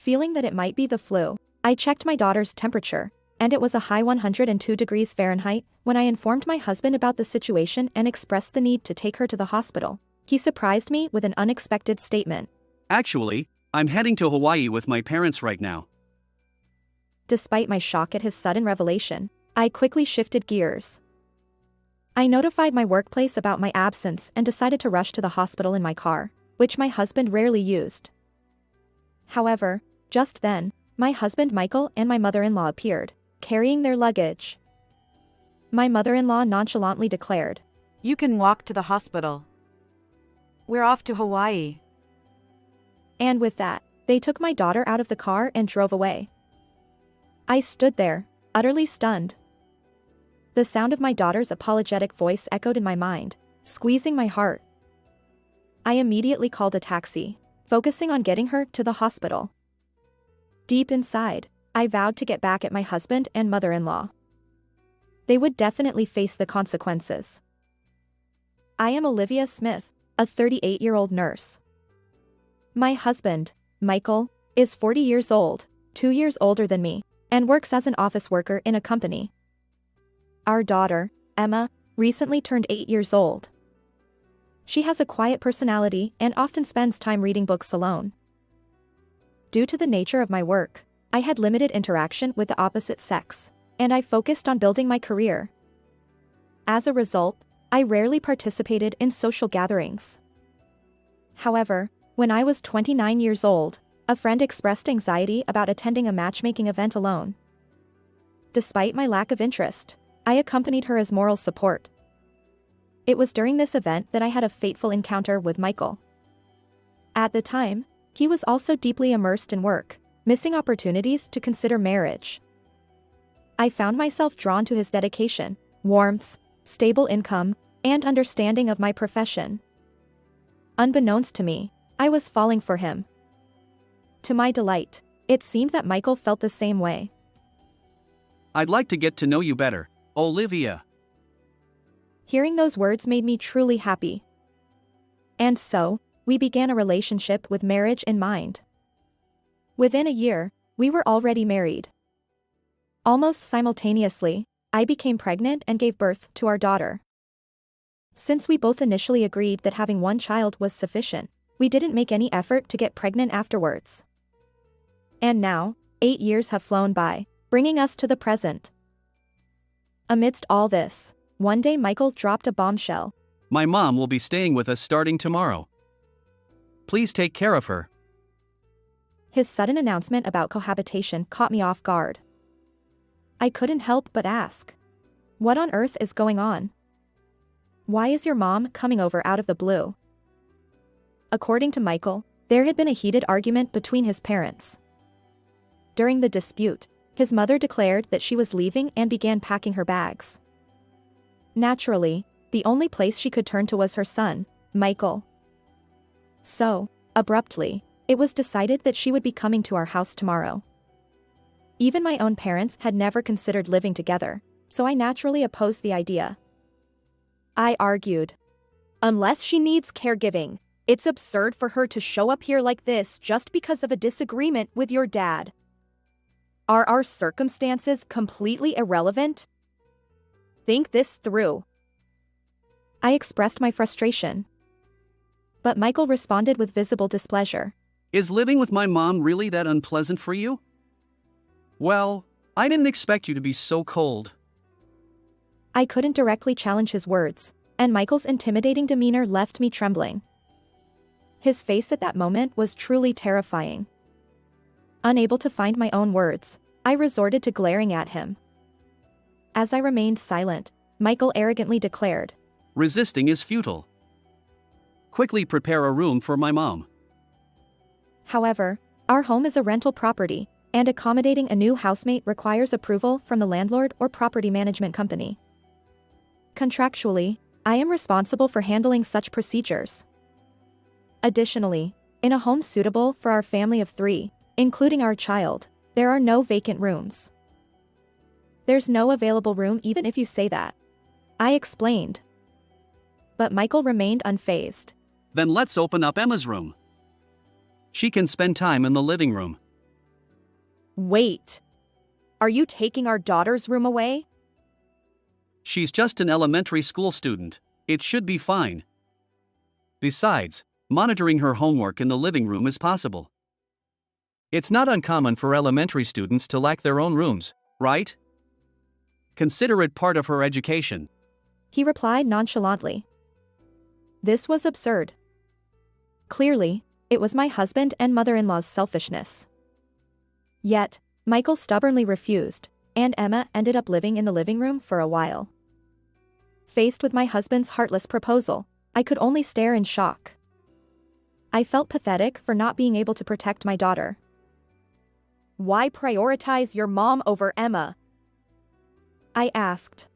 Feeling that it might be the flu, I checked my daughter's temperature, and it was a high 102 degrees Fahrenheit. When I informed my husband about the situation and expressed the need to take her to the hospital, he surprised me with an unexpected statement. Actually, I'm heading to Hawaii with my parents right now. Despite my shock at his sudden revelation, I quickly shifted gears. I notified my workplace about my absence and decided to rush to the hospital in my car, which my husband rarely used. However, just then, my husband Michael and my mother-in-law appeared, carrying their luggage. My mother-in-law nonchalantly declared, "You can walk to the hospital. We're off to Hawaii." And with that, they took my daughter out of the car and drove away. I stood there, utterly stunned. The sound of my daughter's apologetic voice echoed in my mind, squeezing my heart. I immediately called a taxi, focusing on getting her to the hospital. Deep inside, I vowed to get back at my husband and mother-in-law. They would definitely face the consequences. I am Olivia Smith, a 38-year-old nurse. My husband, Michael, is 40 years old, 2 years older than me, and works as an office worker in a company. Our daughter, Emma, recently turned 8 years old. She has a quiet personality and often spends time reading books alone. Due to the nature of my work, I had limited interaction with the opposite sex, and I focused on building my career. As a result, I rarely participated in social gatherings. However, when I was 29 years old, a friend expressed anxiety about attending a matchmaking event alone. Despite my lack of interest, I accompanied her as moral support. It was during this event that I had a fateful encounter with Michael. At the time, he was also deeply immersed in work, missing opportunities to consider marriage. I found myself drawn to his dedication, warmth, stable income, and understanding of my profession. Unbeknownst to me, I was falling for him. To my delight, it seemed that Michael felt the same way. I'd like to get to know you better, Olivia. Hearing those words made me truly happy. And so, we began a relationship with marriage in mind. Within a year, we were already married. Almost simultaneously, I became pregnant and gave birth to our daughter. Since we both initially agreed that having one child was sufficient, we didn't make any effort to get pregnant afterwards. And now, 8 years have flown by, bringing us to the present. Amidst all this, one day Michael dropped a bombshell. My mom will be staying with us starting tomorrow. Please take care of her. His sudden announcement about cohabitation caught me off guard. I couldn't help but ask, what on earth is going on? Why is your mom coming over out of the blue? According to Michael, there had been a heated argument between his parents. During the dispute, his mother declared that she was leaving and began packing her bags. Naturally, the only place she could turn to was her son, Michael. So, abruptly, it was decided that she would be coming to our house tomorrow. Even my own parents had never considered living together, so I naturally opposed the idea. I argued, unless she needs caregiving, it's absurd for her to show up here like this just because of a disagreement with your dad. Are our circumstances completely irrelevant? Think this through. I expressed my frustration. But Michael responded with visible displeasure. Is living with my mom really that unpleasant for you? Well, I didn't expect you to be so cold. I couldn't directly challenge his words, and Michael's intimidating demeanor left me trembling. His face at that moment was truly terrifying. Unable to find my own words, I resorted to glaring at him. As I remained silent, Michael arrogantly declared, Resisting is futile. Quickly prepare a room for my mom. However, our home is a rental property, and accommodating a new housemate requires approval from the landlord or property management company. Contractually, I am responsible for handling such procedures. Additionally, in a home suitable for our family of 3, including our child, there are no vacant rooms. There's no available room even if you say that, I explained. But Michael remained unfazed. Then let's open up Emma's room. She can spend time in the living room. Wait. Are you taking our daughter's room away? She's just an elementary school student. It should be fine. Besides, monitoring her homework in the living room is possible. It's not uncommon for elementary students to lack their own rooms, right? Consider it part of her education. He replied nonchalantly. This was absurd. Clearly, it was my husband and mother-in-law's selfishness. Yet, Michael stubbornly refused, and Emma ended up living in the living room for a while. Faced with my husband's heartless proposal, I could only stare in shock. I felt pathetic for not being able to protect my daughter. Why prioritize your mom over Emma? I asked.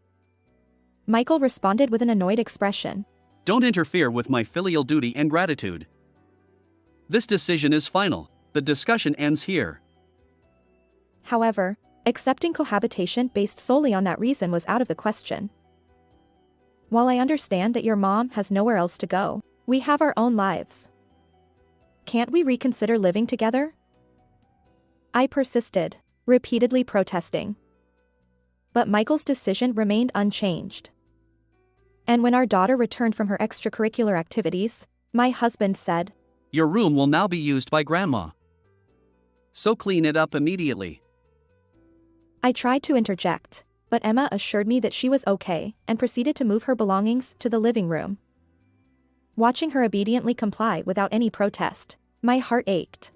Michael responded with an annoyed expression. Don't interfere with my filial duty and gratitude. This decision is final. The discussion ends here. However, accepting cohabitation based solely on that reason was out of the question. While I understand that your mom has nowhere else to go, we have our own lives. Can't we reconsider living together? I persisted, repeatedly protesting. But Michael's decision remained unchanged. And when our daughter returned from her extracurricular activities, my husband said, Your room will now be used by Grandma. So clean it up immediately. I tried to interject, but Emma assured me that she was okay and proceeded to move her belongings to the living room. Watching her obediently comply without any protest, my heart ached.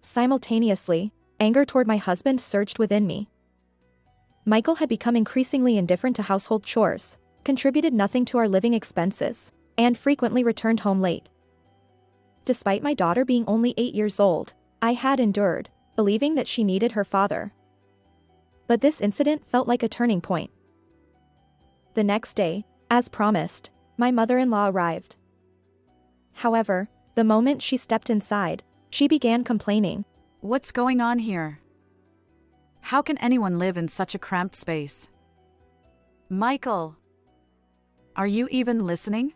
Simultaneously, anger toward my husband surged within me. Michael had become increasingly indifferent to household chores, contributed nothing to our living expenses, and frequently returned home late. Despite my daughter being only 8 years old, I had endured, believing that she needed her father. But this incident felt like a turning point. The next day, as promised, my mother-in-law arrived. However, the moment she stepped inside, she began complaining. What's going on here? How can anyone live in such a cramped space? Michael, are you even listening?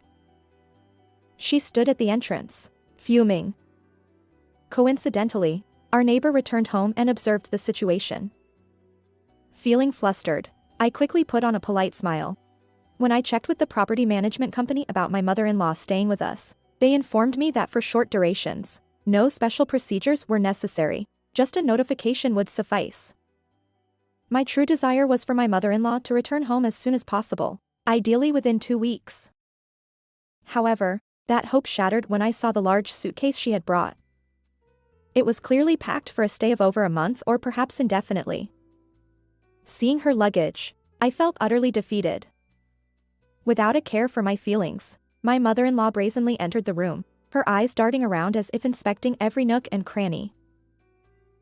She stood at the entrance, fuming. Coincidentally, our neighbor returned home and observed the situation. Feeling flustered, I quickly put on a polite smile. When I checked with the property management company about my mother-in-law staying with us, they informed me that for short durations, no special procedures were necessary, just a notification would suffice. My true desire was for my mother-in-law to return home as soon as possible, ideally within 2 weeks. However, that hope shattered when I saw the large suitcase she had brought. It was clearly packed for a stay of over a month or perhaps indefinitely. Seeing her luggage, I felt utterly defeated. Without a care for my feelings, my mother-in-law brazenly entered the room, her eyes darting around as if inspecting every nook and cranny.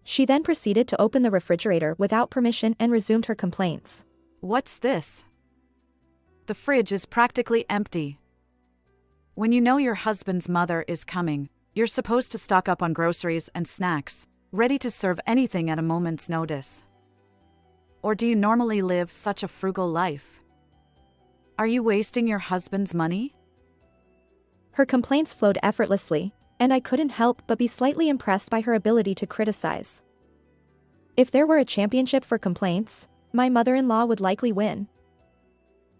She then proceeded to open the refrigerator without permission and resumed her complaints. What's this? The fridge is practically empty. When you know your husband's mother is coming, you're supposed to stock up on groceries and snacks, ready to serve anything at a moment's notice. Or do you normally live such a frugal life? Are you wasting your husband's money? Her complaints flowed effortlessly, and I couldn't help but be slightly impressed by her ability to criticize. If there were a championship for complaints, my mother-in-law would likely win.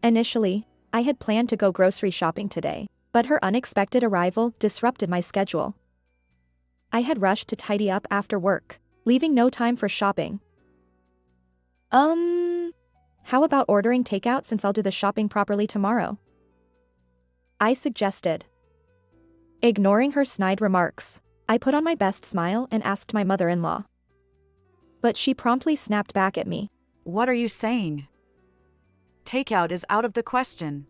Initially, I had planned to go grocery shopping today, but her unexpected arrival disrupted my schedule. I had rushed to tidy up after work, leaving no time for shopping. How about ordering takeout since I'll do the shopping properly tomorrow? I suggested. Ignoring her snide remarks, I put on my best smile and asked my mother-in-law. But she promptly snapped back at me. What are you saying? Takeout is out of the question.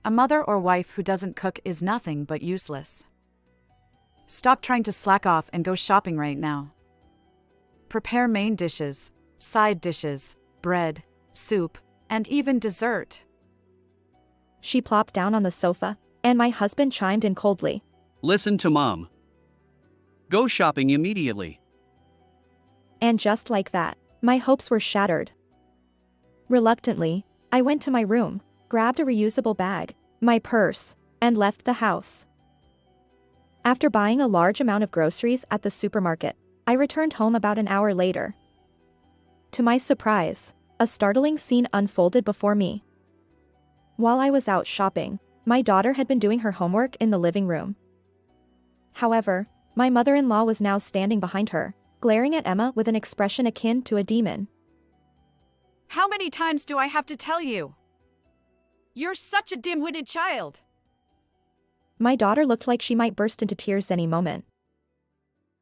A mother or wife who doesn't cook is nothing but useless. Stop trying to slack off and go shopping right now. Prepare main dishes, side dishes, bread, soup, and even dessert. She plopped down on the sofa, and my husband chimed in coldly. Listen to Mom. Go shopping immediately. And just like that, my hopes were shattered. Reluctantly, I went to my room, grabbed a reusable bag, my purse, and left the house. After buying a large amount of groceries at the supermarket, I returned home about an hour later. To my surprise, a startling scene unfolded before me. While I was out shopping, my daughter had been doing her homework in the living room. However, my mother-in-law was now standing behind her, glaring at Emma with an expression akin to a demon. How many times do I have to tell you? You're such a dim-witted child. My daughter looked like she might burst into tears any moment.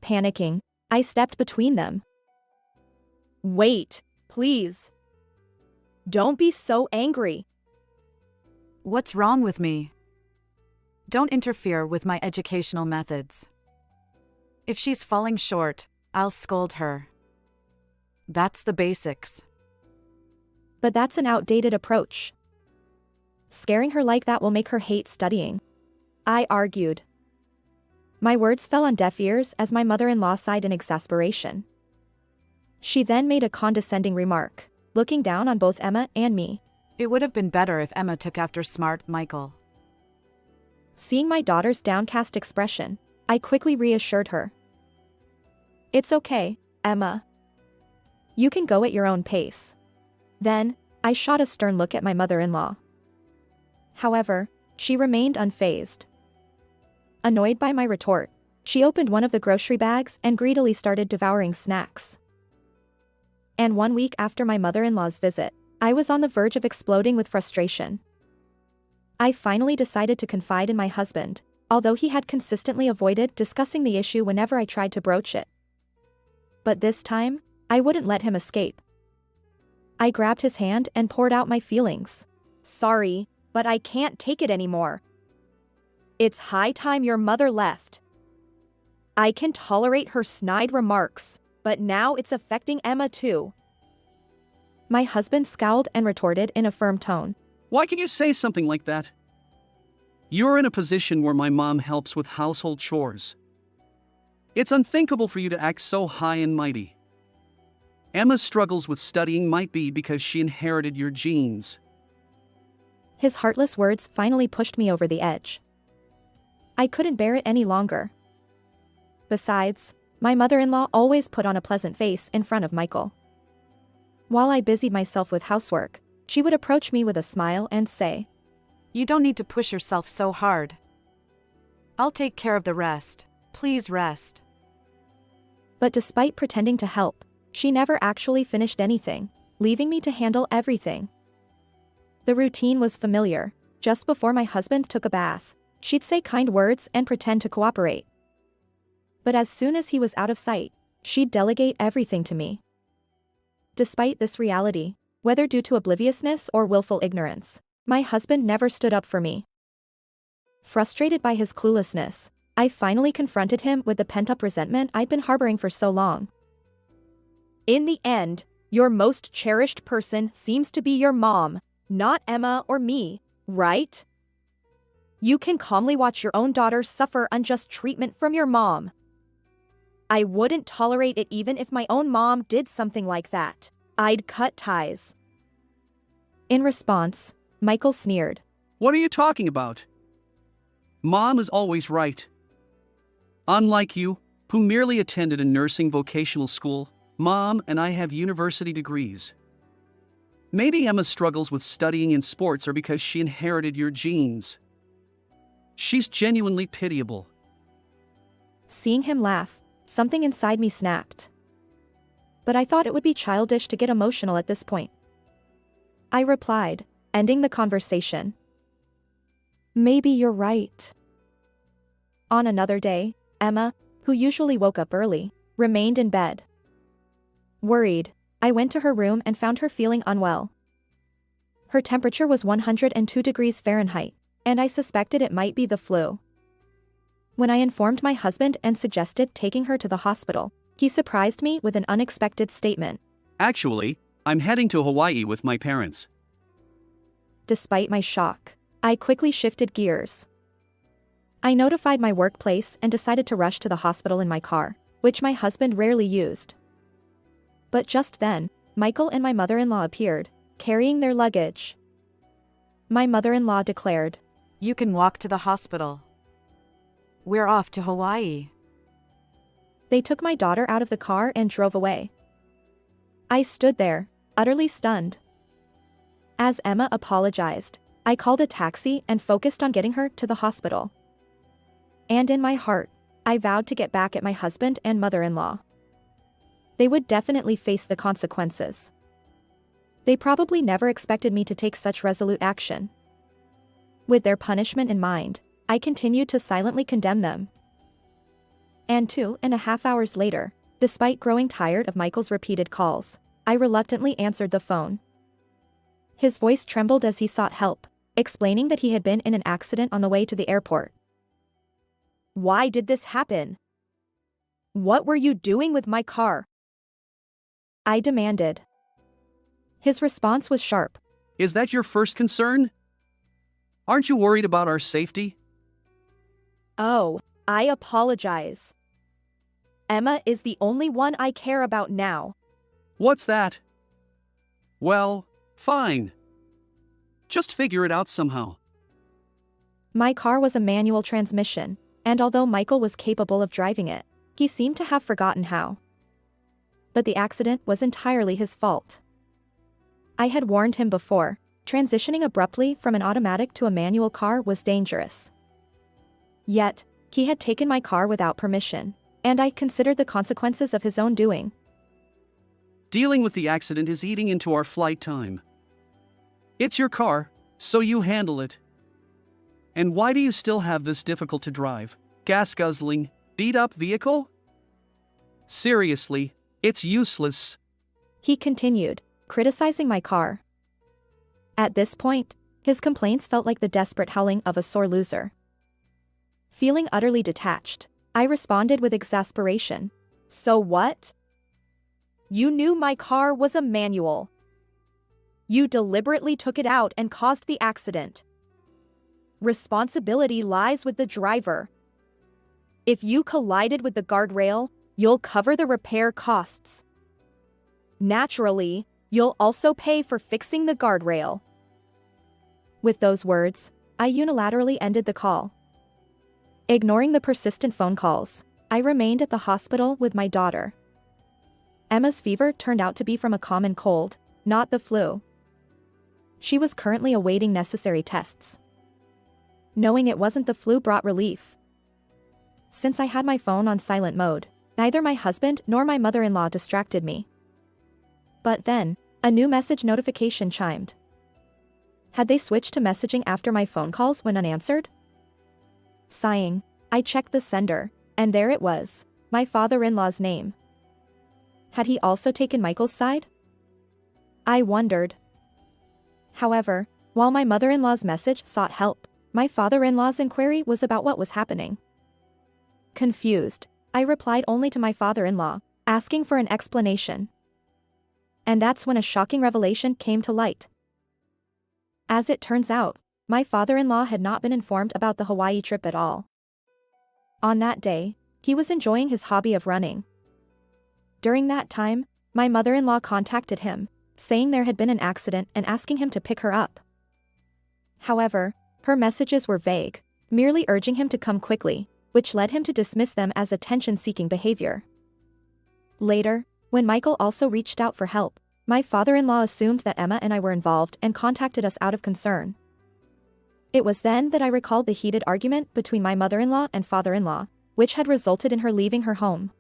Panicking, I stepped between them. Wait, please. Don't be so angry. What's wrong with me? Don't interfere with my educational methods. If she's falling short, I'll scold her. That's the basics. But that's an outdated approach. Scaring her like that will make her hate studying, I argued. My words fell on deaf ears as my mother-in-law sighed in exasperation. She then made a condescending remark, looking down on both Emma and me. It would have been better if Emma took after smart Michael. Seeing my daughter's downcast expression, I quickly reassured her. It's okay, Emma. You can go at your own pace. Then, I shot a stern look at my mother-in-law. However, she remained unfazed. Annoyed by my retort, she opened one of the grocery bags and greedily started devouring snacks. And 1 week after my mother-in-law's visit, I was on the verge of exploding with frustration. I finally decided to confide in my husband, although he had consistently avoided discussing the issue whenever I tried to broach it. But this time, I wouldn't let him escape. I grabbed his hand and poured out my feelings. Sorry, but I can't take it anymore. It's high time your mother left. I can tolerate her snide remarks, but now it's affecting Emma too. My husband scowled and retorted in a firm tone. Why can you say something like that? You're in a position where my mom helps with household chores. It's unthinkable for you to act so high and mighty. Emma's struggles with studying might be because she inherited your genes. His heartless words finally pushed me over the edge. I couldn't bear it any longer. Besides, my mother-in-law always put on a pleasant face in front of Michael. While I busied myself with housework, she would approach me with a smile and say, You don't need to push yourself so hard. I'll take care of the rest. Please rest. But despite pretending to help, she never actually finished anything, leaving me to handle everything. The routine was familiar. Just before my husband took a bath, she'd say kind words and pretend to cooperate. But as soon as he was out of sight, she'd delegate everything to me. Despite this reality, whether due to obliviousness or willful ignorance, my husband never stood up for me. Frustrated by his cluelessness, I finally confronted him with the pent-up resentment I'd been harboring for so long. In the end, your most cherished person seems to be your mom, not Emma or me, right? You can calmly watch your own daughter suffer unjust treatment from your mom. I wouldn't tolerate it even if my own mom did something like that. I'd cut ties. In response, Michael sneered. What are you talking about? Mom is always right. Unlike you, who merely attended a nursing vocational school, Mom and I have university degrees. Maybe Emma's struggles with studying and sports are because she inherited your genes. She's genuinely pitiable. Seeing him laugh, something inside me snapped. But I thought it would be childish to get emotional at this point. I replied, ending the conversation. Maybe you're right. On another day, Emma, who usually woke up early, remained in bed. Worried, I went to her room and found her feeling unwell. Her temperature was 102 degrees Fahrenheit, and I suspected it might be the flu. When I informed my husband and suggested taking her to the hospital, he surprised me with an unexpected statement. Actually, I'm heading to Hawaii with my parents. Despite my shock, I quickly shifted gears. I notified my workplace and decided to rush to the hospital in my car, which my husband rarely used. But just then, Michael and my mother-in-law appeared, carrying their luggage. My mother-in-law declared, You can walk to the hospital. We're off to Hawaii. They took my daughter out of the car and drove away. I stood there, utterly stunned. As Emma apologized, I called a taxi and focused on getting her to the hospital. And in my heart, I vowed to get back at my husband and mother-in-law. They would definitely face the consequences. They probably never expected me to take such resolute action. With their punishment in mind, I continued to silently condemn them. And 2.5 hours later, despite growing tired of Michael's repeated calls, I reluctantly answered the phone. His voice trembled as he sought help, explaining that he had been in an accident on the way to the airport. "Why did this happen? What were you doing with my car?" I demanded. His response was sharp. Is that your first concern? Aren't you worried about our safety? "Oh, I apologize. Emma is the only one I care about now." What's that? Well, fine. Just figure it out somehow. My car was a manual transmission, and although Michael was capable of driving it, he seemed to have forgotten how. But the accident was entirely his fault. I had warned him before, transitioning abruptly from an automatic to a manual car was dangerous. Yet, he had taken my car without permission, and I considered the consequences of his own doing. Dealing with the accident is eating into our flight time. It's your car, so you handle it. And why do you still have this difficult to drive, gas-guzzling, beat-up vehicle? Seriously, it's useless. He continued, criticizing my car. At this point, his complaints felt like the desperate howling of a sore loser. Feeling utterly detached, I responded with exasperation. "So what? You knew my car was a manual. You deliberately took it out and caused the accident. Responsibility lies with the driver. If you collided with the guardrail, you'll cover the repair costs. Naturally, you'll also pay for fixing the guardrail." With those words, I unilaterally ended the call. Ignoring the persistent phone calls, I remained at the hospital with my daughter. Emma's fever turned out to be from a common cold, not the flu. She was currently awaiting necessary tests. Knowing it wasn't the flu brought relief. Since I had my phone on silent mode, neither my husband nor my mother-in-law distracted me. But then, a new message notification chimed. Had they switched to messaging after my phone calls when unanswered? Sighing, I checked the sender, and there it was, my father-in-law's name. Had he also taken Michael's side? I wondered. However, while my mother-in-law's message sought help, my father-in-law's inquiry was about what was happening. Confused, I replied only to my father-in-law, asking for an explanation. And that's when a shocking revelation came to light. As it turns out, my father-in-law had not been informed about the Hawaii trip at all. On that day, he was enjoying his hobby of running. During that time, my mother-in-law contacted him, saying there had been an accident and asking him to pick her up. However, her messages were vague, merely urging him to come quickly, which led him to dismiss them as attention-seeking behavior. Later, when Michael also reached out for help, my father-in-law assumed that Emma and I were involved and contacted us out of concern. It was then that I recalled the heated argument between my mother-in-law and father-in-law, which had resulted in her leaving her home.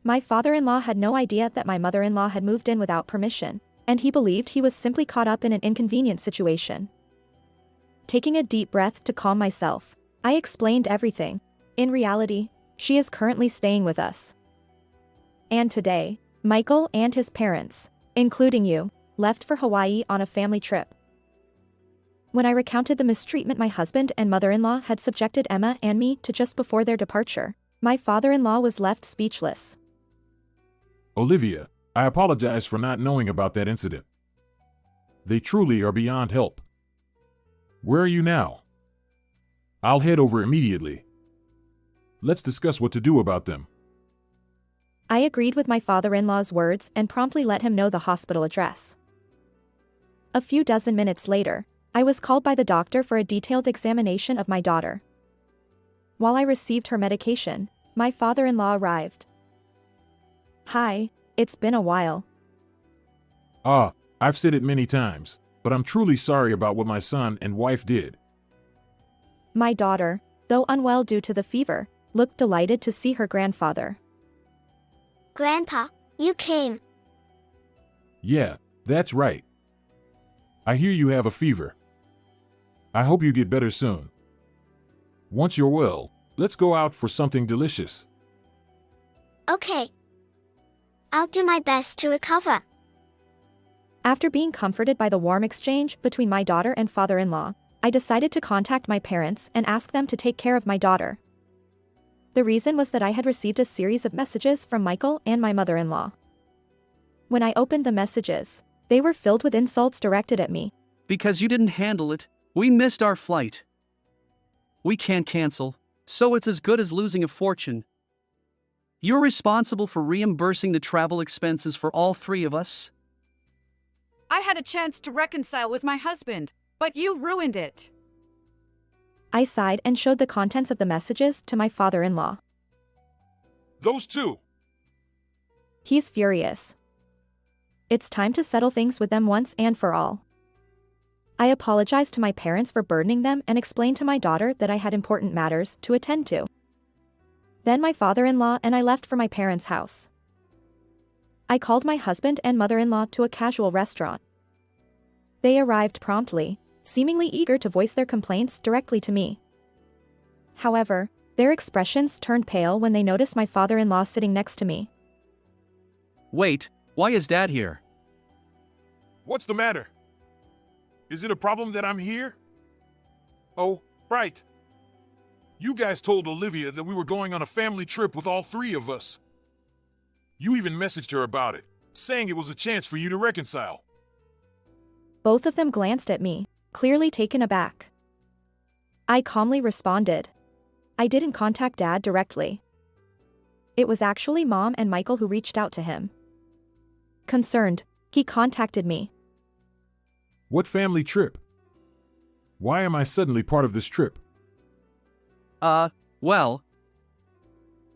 My father-in-law had no idea that my mother-in-law had moved in without permission, and he believed he was simply caught up in an inconvenient situation. Taking a deep breath to calm myself, I explained everything. In reality, she is currently staying with us. And today, Michael and his parents, including you, left for Hawaii on a family trip. When I recounted the mistreatment my husband and mother-in-law had subjected Emma and me to just before their departure, my father-in-law was left speechless. Olivia, I apologize for not knowing about that incident. They truly are beyond help. Where are you now? I'll head over immediately. Let's discuss what to do about them. I agreed with my father-in-law's words and promptly let him know the hospital address. A few dozen minutes later, I was called by the doctor for a detailed examination of my daughter. While I received her medication, My father-in-law arrived. Hi, it's been a while. I've said it many times, but I'm truly sorry about what my son and wife did. My daughter, though unwell due to the fever, looked delighted to see her grandfather. Grandpa, you came. Yeah, that's right. I hear you have a fever. I hope you get better soon. Once you're well, let's go out for something delicious. Okay. I'll do my best to recover. After being comforted by the warm exchange between my daughter and father-in-law, I decided to contact my parents and ask them to take care of my daughter. The reason was that I had received a series of messages from Michael and my mother-in-law. When I opened the messages, they were filled with insults directed at me. Because you didn't handle it, we missed our flight. We can't cancel, so it's as good as losing a fortune. You're responsible for reimbursing the travel expenses for all three of us. I had a chance to reconcile with my husband, but you ruined it. I sighed and showed the contents of the messages to my father-in-law. Those two. He's furious. It's time to settle things with them once and for all. I apologized to my parents for burdening them and explained to my daughter that I had important matters to attend to. Then my father-in-law and I left for my parents' house. I called my husband and mother-in-law to a casual restaurant. They arrived promptly, seemingly eager to voice their complaints directly to me. However, their expressions turned pale when they noticed my father-in-law sitting next to me. Wait, why is Dad here? What's the matter? Is it a problem that I'm here? Oh, right. You guys told Olivia that we were going on a family trip with all three of us. You even messaged her about it, saying it was a chance for you to reconcile. Both of them glanced at me, clearly taken aback. I calmly responded. I didn't contact Dad directly. It was actually Mom and Michael who reached out to him. Concerned, he contacted me. What family trip? Why am I suddenly part of this trip? Well.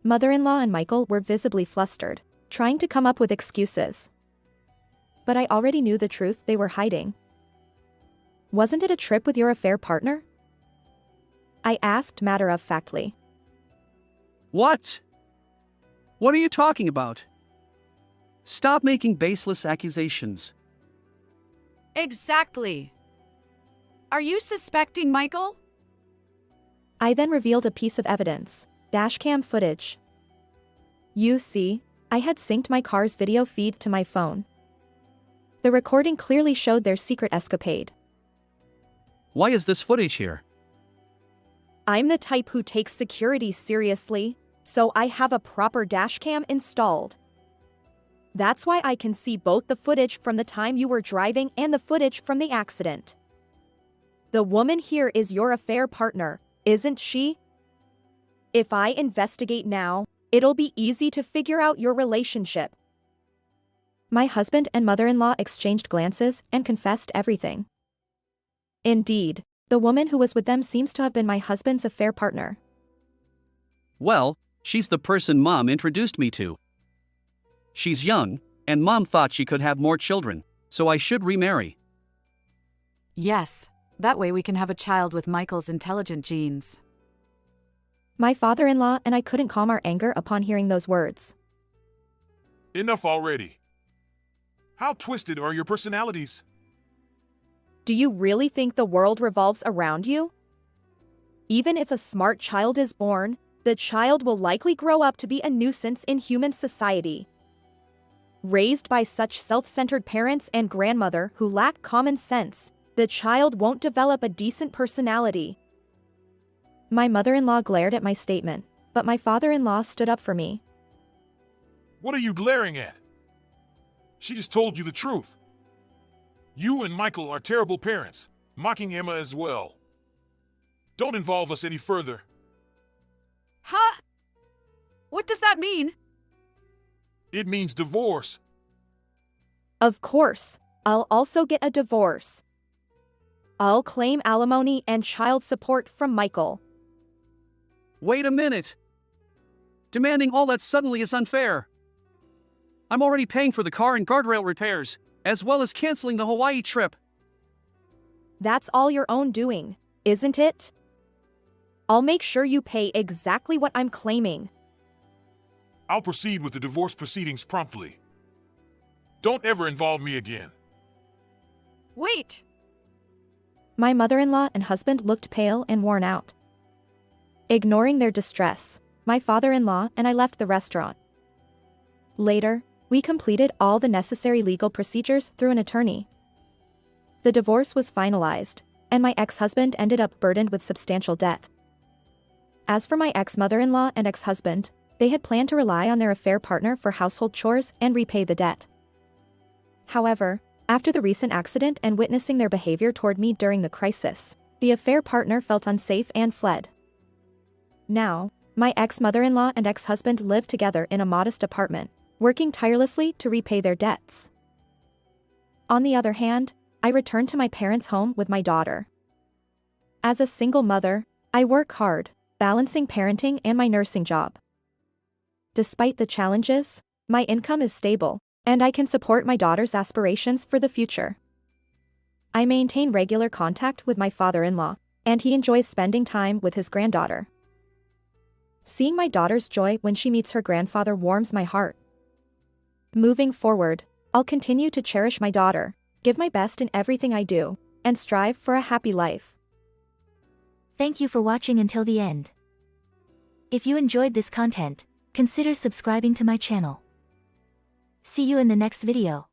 Mother-in-law and Michael were visibly flustered, trying to come up with excuses. But I already knew the truth they were hiding. Wasn't it a trip with your affair partner? I asked matter-of-factly. What? What are you talking about? Stop making baseless accusations. Exactly. Are you suspecting Michael? I then revealed a piece of evidence, dashcam footage. You see, I had synced my car's video feed to my phone. The recording clearly showed their secret escapade. Why is this footage here? I'm the type who takes security seriously, so I have a proper dashcam installed. That's why I can see both the footage from the time you were driving and the footage from the accident. The woman here is your affair partner, isn't she? If I investigate now, it'll be easy to figure out your relationship. My husband and mother-in-law exchanged glances and confessed everything. Indeed, the woman who was with them seems to have been my husband's affair partner. Well, she's the person Mom introduced me to. She's young, and Mom thought she could have more children, so I should remarry. Yes, that way we can have a child with Michael's intelligent genes. My father-in-law and I couldn't calm our anger upon hearing those words. Enough already. How twisted are your personalities? Do you really think the world revolves around you? Even if a smart child is born, the child will likely grow up to be a nuisance in human society. Raised by such self-centered parents and grandmother who lack common sense, the child won't develop a decent personality. My mother-in-law glared at my statement, but my father-in-law stood up for me. What are you glaring at? She just told you the truth. You and Michael are terrible parents, mocking Emma as well. Don't involve us any further. Huh? What does that mean? It means divorce. Of course, I'll also get a divorce. I'll claim alimony and child support from Michael. Wait a minute. Demanding all that suddenly is unfair. I'm already paying for the car and guardrail repairs, as well as canceling the Hawaii trip. That's all your own doing, isn't it? I'll make sure you pay exactly what I'm claiming. I'll proceed with the divorce proceedings promptly. Don't ever involve me again. Wait! My mother-in-law and husband looked pale and worn out. Ignoring their distress, my father-in-law and I left the restaurant. Later, we completed all the necessary legal procedures through an attorney. The divorce was finalized, and my ex-husband ended up burdened with substantial debt. As for my ex-mother-in-law and ex-husband, they had planned to rely on their affair partner for household chores and repay the debt. However, after the recent accident and witnessing their behavior toward me during the crisis, the affair partner felt unsafe and fled. Now, my ex-mother-in-law and ex-husband live together in a modest apartment, working tirelessly to repay their debts. On the other hand, I returned to my parents' home with my daughter. As a single mother, I work hard, balancing parenting and my nursing job. Despite the challenges, my income is stable, and I can support my daughter's aspirations for the future. I maintain regular contact with my father-in-law, and he enjoys spending time with his granddaughter. Seeing my daughter's joy when she meets her grandfather warms my heart. Moving forward, I'll continue to cherish my daughter, give my best in everything I do, and strive for a happy life. Thank you for watching until the end. If you enjoyed this content, consider subscribing to my channel. See you in the next video.